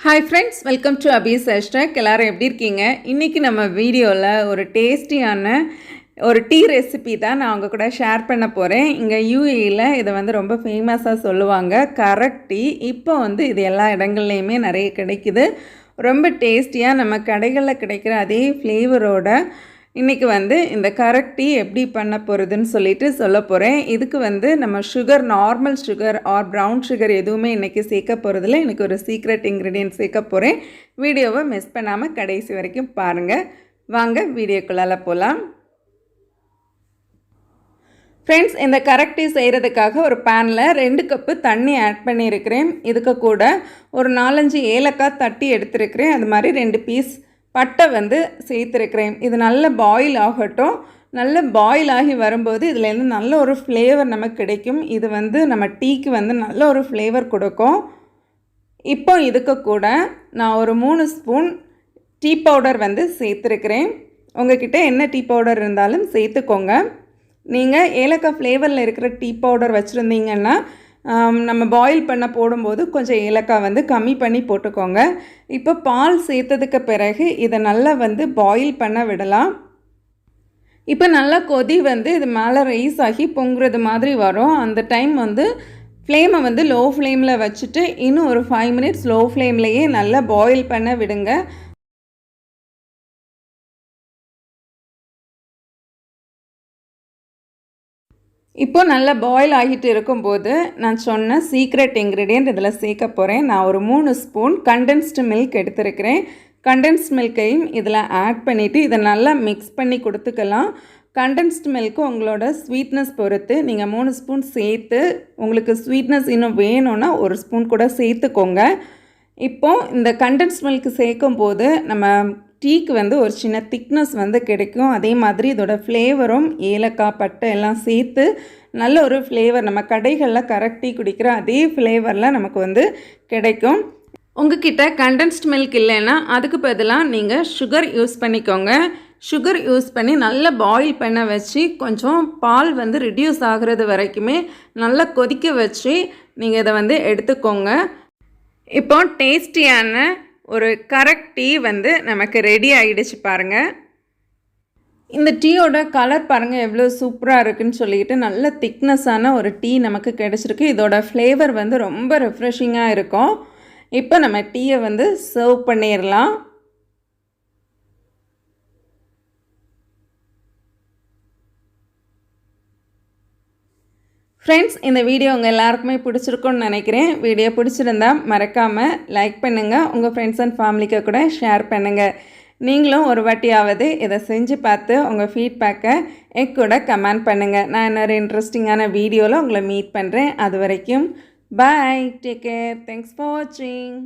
Hi friends, welcome to Abi's hashtag. எல்லோரும் எப்படி இருக்கீங்க? இன்றைக்கி நம்ம வீடியோவில் ஒரு டேஸ்டியான ஒரு டீ ரெசிபி தான் நான் உங்கள் கூட ஷேர் பண்ண போகிறேன். இங்கே யூஏயில் இதை ரொம்ப ஃபேமஸாக சொல்லுவாங்க, கரக் டீ. இப்போ இது எல்லா இடங்கள்லையுமே நிறைய கிடைக்குது. ரொம்ப டேஸ்டியாக நம்ம கடைகளில் கிடைக்கிற அதே ஃப்ளேவரோட இன்றைக்கி இந்த கரக் டீ எப்படி பண்ண போகிறதுன்னு சொல்ல போகிறேன். இதுக்கு நம்ம sugar, normal sugar R brown sugar எதுவுமே இன்றைக்கி சேர்க்க போகிறதில்ல. இன்றைக்கி ஒரு சீக்ரெட் இன்க்ரீடியன்ட் சேர்க்க போகிறேன். வீடியோவை மிஸ் பண்ணாமல் கடைசி வரைக்கும் பாருங்கள். வாங்க வீடியோக்குள்ளால போகலாம். ஃப்ரெண்ட்ஸ், இந்த கரக் டீ செய்கிறதுக்காக ஒரு பேனில் 2 கப்பு தண்ணி ஆட் பண்ணியிருக்கிறேன். இதுக்கு கூட ஒரு 4-5 ஏலக்காய் தட்டி எடுத்துருக்கிறேன். அது மாதிரி 2 பீஸ் பட்டை சேர்த்துருக்கிறேன். இது நல்ல பாயில் ஆகட்டும். நல்ல பாயில் ஆகி வரும்போது இதுலேருந்து நல்ல ஒரு ஃப்ளேவர் நமக்கு கிடைக்கும். இது நம்ம டீக்கு நல்ல ஒரு ஃப்ளேவர் கொடுக்கும். இப்போ இதுக்கு கூட நான் ஒரு 3 ஸ்பூன் டீ பவுடர் சேர்த்துருக்கிறேன். உங்கள்கிட்ட என்ன டீ பவுடர் இருந்தாலும் சேர்த்துக்கோங்க. நீங்கள் ஏலக்காய் ஃப்ளேவரில் இருக்கிற டீ பவுடர் வச்சுருந்தீங்கன்னா நம்ம பாயில் பண்ண போடும்போது கொஞ்சம் ஏலக்காய் கம்மி பண்ணி போட்டுக்கோங்க. இப்போ பால் சேர்த்ததுக்கு பிறகு இதை நல்லா பாயில் பண்ண விடலாம். இப்போ நல்லா கொதி இது மேலே ரைஸ் ஆகி பொங்குறது மாதிரி வரும். அந்த டைம் ஃப்ளேமை லோ ஃப்ளேமில் வச்சுட்டு இன்னும் ஒரு 5 மினிட்ஸ் லோ ஃப்ளேம்லேயே நல்லா பாயில் பண்ண விடுங்க. இப்போ நல்லா பாயில் ஆகிட்டு இருக்கும்போது நான் சொன்ன சீக்ரெட் இன்க்ரீடியன்ட் இதில் சேர்க்க போகிறேன். நான் ஒரு 3 ஸ்பூன் கண்டென்ஸ்டு மில்க் எடுத்துருக்கிறேன். கண்டென்ஸ்ட் மில்க்கையும் இதில் ஆட் பண்ணிவிட்டு இதை நல்லா மிக்ஸ் பண்ணி கொடுத்துக்கலாம். கண்டென்ஸ்டு மில்க்கு உங்களோட ஸ்வீட்னஸ் பொறுத்து நீங்கள் 3 ஸ்பூன் சேர்த்து, உங்களுக்கு ஸ்வீட்னஸ் இன்னும் வேணும்னா 1 ஸ்பூன் கூட சேர்த்துக்கோங்க. இப்போது இந்த கண்டென்ஸ்ட் மில்க் சேர்க்கும் போது நம்ம டீக்கு ஒரு சின்ன திக்னஸ் கிடைக்கும். அதே மாதிரி இதோட ஃப்ளேவரும் ஏலக்காய் பட்டை எல்லாம் சேர்த்து நல்ல ஒரு ஃப்ளேவர், நம்ம கடைகளில் கரக் டீ குடிக்கிற அதே ஃப்ளேவரில் நமக்கு கிடைக்கும். உங்ககிட்ட கண்டென்ஸ்ட் மில்க் இல்லைன்னா அதுக்கு பதிலாக நீங்கள் சுகர் யூஸ் பண்ணிக்கோங்க. சுகர் யூஸ் பண்ணி நல்லா பாயில் பண்ண வச்சு கொஞ்சம் பால் ரிடியூஸ் ஆகிறது வரைக்குமே நல்லா கொதிக்க வச்சு நீங்கள் இதை எடுத்துக்கோங்க. இப்போ டேஸ்டியான ஒரு கரக் டீ நமக்கு ரெடி ஆகிடுச்சு பாருங்கள். இந்த டீயோட கலர் பாருங்கள் எவ்வளோ சூப்பராக இருக்குதுன்னு சொல்லிட்டு நல்ல திக்னஸான ஒரு டீ நமக்கு கிடச்சிருக்கு. இதோட ஃப்ளேவர் ரொம்ப ரெஃப்ரெஷிங்காக இருக்கும். இப்போ நம்ம டீயை சர்வ் பண்ணிடலாம். ஃப்ரெண்ட்ஸ், இந்த வீடியோ உங்கள் எல்லாருக்குமே பிடிச்சிருக்குன்னு நினைக்கிறேன். வீடியோ பிடிச்சிருந்தா மறக்காமல் லைக் பண்ணுங்கள். உங்கள் ஃப்ரெண்ட்ஸ் அண்ட் ஃபேமிலிக்கு கூட ஷேர் பண்ணுங்கள். நீங்களும் ஒரு வாட்டியாவது இதை செஞ்சு பார்த்து உங்கள் ஃபீட்பேக்கை என் கூட கமெண்ட் பண்ணுங்கள். நான் இன்னொரு இன்ட்ரெஸ்டிங்கான வீடியோவில் உங்களை மீட் பண்ணுறேன். அது வரைக்கும் பாய், டேக் கேர், தேங்க்ஸ் ஃபார் வாட்சிங்.